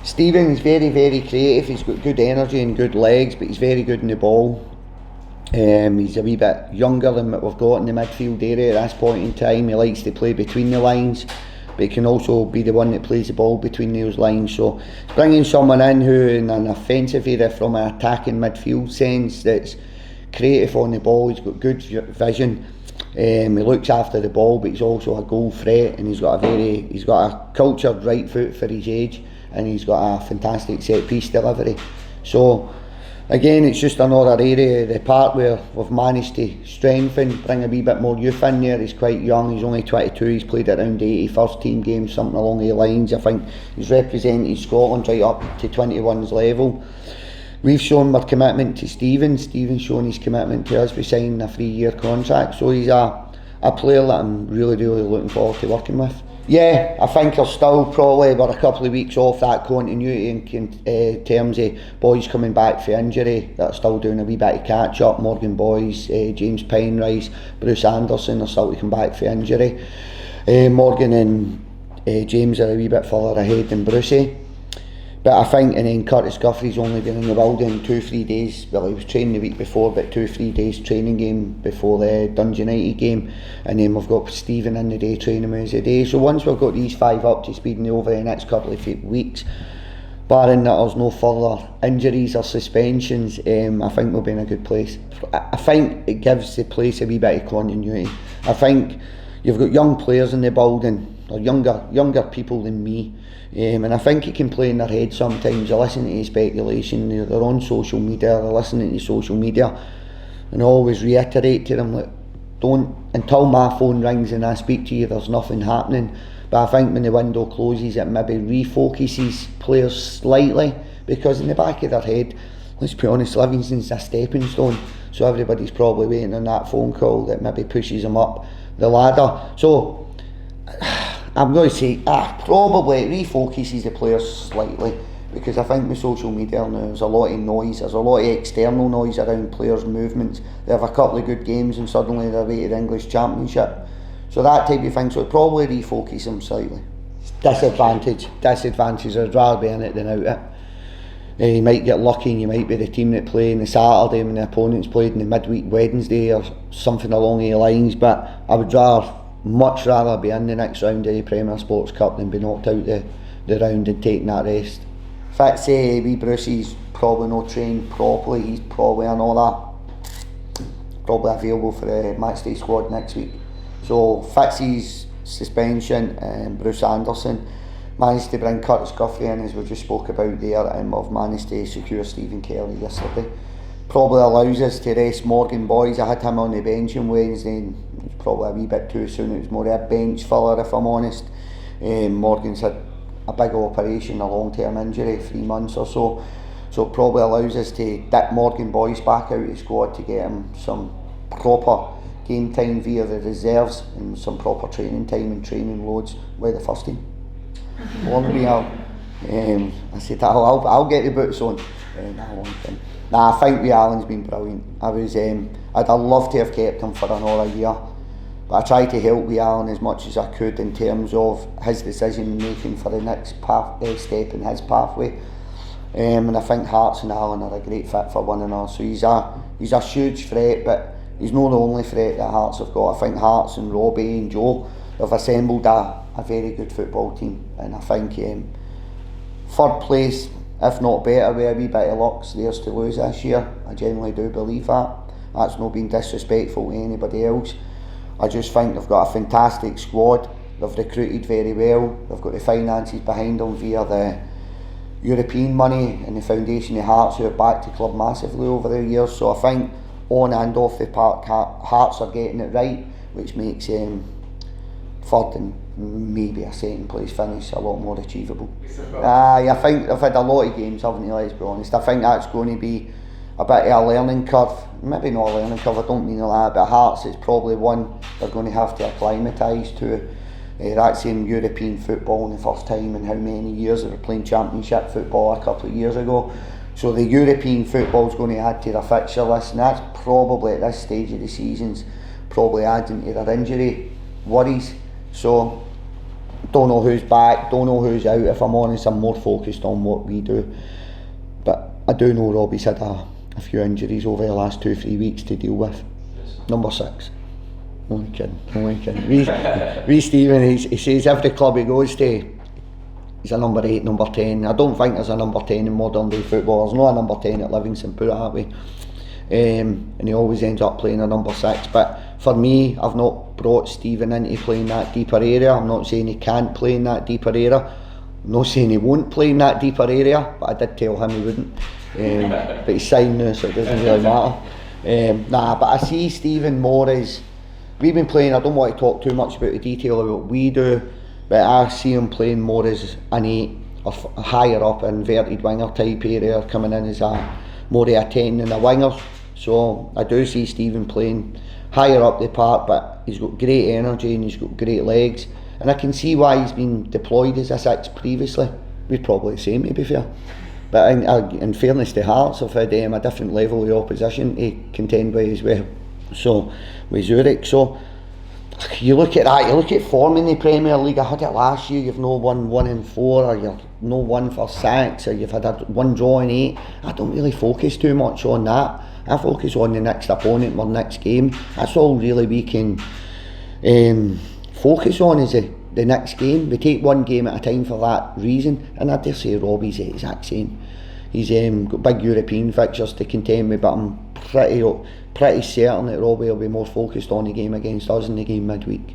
Stephen's very, very creative. He's got good energy and good legs, but he's very good in the ball. He's a wee bit younger than what we've got in the midfield area at this point in time. He likes to play between the lines, but he can also be the one that plays the ball between those lines. So bringing someone in who, in an offensive area from an attacking midfield sense, that's creative on the ball, he's got good vision. He looks after the ball, but he's also a goal threat, and he's got a cultured right foot for his age, and he's got a fantastic set piece delivery. So again, it's just another area of the park where we've managed to strengthen, bring a wee bit more youth in there. He's quite young, he's only 22, he's played around 80 first team games, something along the lines. I think he's represented Scotland right up to 21's level. We've shown our commitment to Stephen. Stephen's shown his commitment to us. We signed a 3-year contract, so he's a player that I'm really, really looking forward to working with. Yeah, I think there's still probably about a couple of weeks off that continuity in terms of boys coming back for injury that are still doing a wee bit of catch up. Morgan Boys, James Penrice, Bruce Anderson are still to come back for injury. Morgan and James are a wee bit further ahead than Brucey. But I think, and then Curtis Guthrie's only been in the building 2-3 days. Well, he was training the week before, but 2-3 days training game before the Dundee United game. And then we've got Stephen in the day training with us a day. So once we've got these 5 up to speed over the next couple of weeks, barring that there's no further injuries or suspensions, I think we'll be in a good place. I think it gives the place a wee bit of continuity. I think you've got young players in the building, or younger people than me. And I think it can play in their head sometimes. They're listening to speculation, they're on social media, they're listening to social media, and I always reiterate to them, like, don't, until my phone rings and I speak to you, there's nothing happening. But I think when the window closes, it maybe refocuses players slightly, because in the back of their head, let's be honest, Livingston's a stepping stone, so everybody's probably waiting on that phone call that maybe pushes them up the ladder. So I'm going to say probably it refocuses the players slightly, because I think with social media now there's a lot of noise, there's a lot of external noise around players' movements. They have a couple of good games and suddenly they're away to the English Championship. So that type of thing, so it probably refocuses them slightly. Disadvantage, I'd rather be in it than out it. You might get lucky and you might be the team that play on the Saturday when the opponent's played on the midweek Wednesday or something along the lines, but I would much rather be in the next round of the Premier Sports Cup than be knocked out the round and taking that rest. Fitzy, wee Brucey's probably not trained properly, he's probably probably available for the matchday squad next week. So Fitzy's suspension, and Bruce Anderson managed to bring Curtis Guthrie in, as we just spoke about there, and we've managed to secure Stephen Kelly yesterday. Probably allows us to rest Morgan Boys. I had him on the bench on Wednesday and it was probably a wee bit too soon. It was more a bench filler, if I'm honest. Morgan's had a big operation, a long-term injury, 3 months or so. So it probably allows us to dip Morgan Boys back out of the squad to get him some proper game time via the reserves and some proper training time and training loads with the first team. I said I'll get the boots on. I think Alan's been brilliant. I'd have loved to have kept him for another year, but I tried to help Alan as much as I could in terms of his decision making for the next step in his pathway. And I think Hearts and Alan are a great fit for one another. So he's a huge threat, but he's not the only threat that Hearts have got. I think Hearts and Robbie and Joe have assembled a very good football team, and I think third place, if not better, with a wee bit of luck's theirs to lose this year. I genuinely do believe that. That's not being disrespectful to anybody else. I just think they've got a fantastic squad. They've recruited very well. They've got the finances behind them via the European money and the foundation of Hearts, who have backed the club massively over the years. So I think on and off the park, Hearts are getting it right, which makes third and maybe a second place finish a lot more achievable. I think they've had a lot of games, haven't they, let's be honest. I think that's going to be a bit of a learning curve. Maybe not a learning curve, I don't mean that, but Hearts is probably one they're going to have to acclimatise to. That's in European football in the first time in how many years. They were playing Championship football a couple of years ago. So the European football is going to add to their fixture list, and that's probably at this stage of the season's probably adding to their injury worries. So don't know who's back, don't know who's out. If I'm honest, I'm more focused on what we do. But I do know Robbie's had a few injuries over the last 2-3 weeks to deal with. Number 6. Only kidding. Wee Stephen, he says every club he goes to, he's a number 8, number 10. I don't think there's a number 10 in modern day football. There's not a number 10 at Livingston, put it that way. And he always ends up playing a number 6. But for me, I've not brought Stephen into playing that deeper area. I'm not saying he can't play in that deeper area. I'm not saying he won't play in that deeper area, but I did tell him he wouldn't. But he's signed now, so it doesn't really matter. But I see Stephen more as, we've been playing, I don't want to talk too much about the detail of what we do, but I see him playing more as an 8 or higher up, inverted winger type area, coming in as more of a 10 than a winger. So I do see Stephen playing higher up the park, but he's got great energy and he's got great legs, and I can see why he's been deployed as a 6 previously. We're probably the same, to be fair. But in fairness to Hearts, I've had a different level of opposition to contend with as well. So with Zurich, so you look at that, you look at form in the Premier League. I had it last year, you've no won 1 in 4, or you've no won for 6, or you've had 1 draw in 8. I don't really focus too much on that. I focus on the next opponent or next game. That's all really we can focus on, is the next game. We take one game at a time for that reason, and I dare say Robbie's the exact same. He's got big European fixtures to contend with, but I'm pretty certain that Robbie will be more focused on the game against us in the game midweek.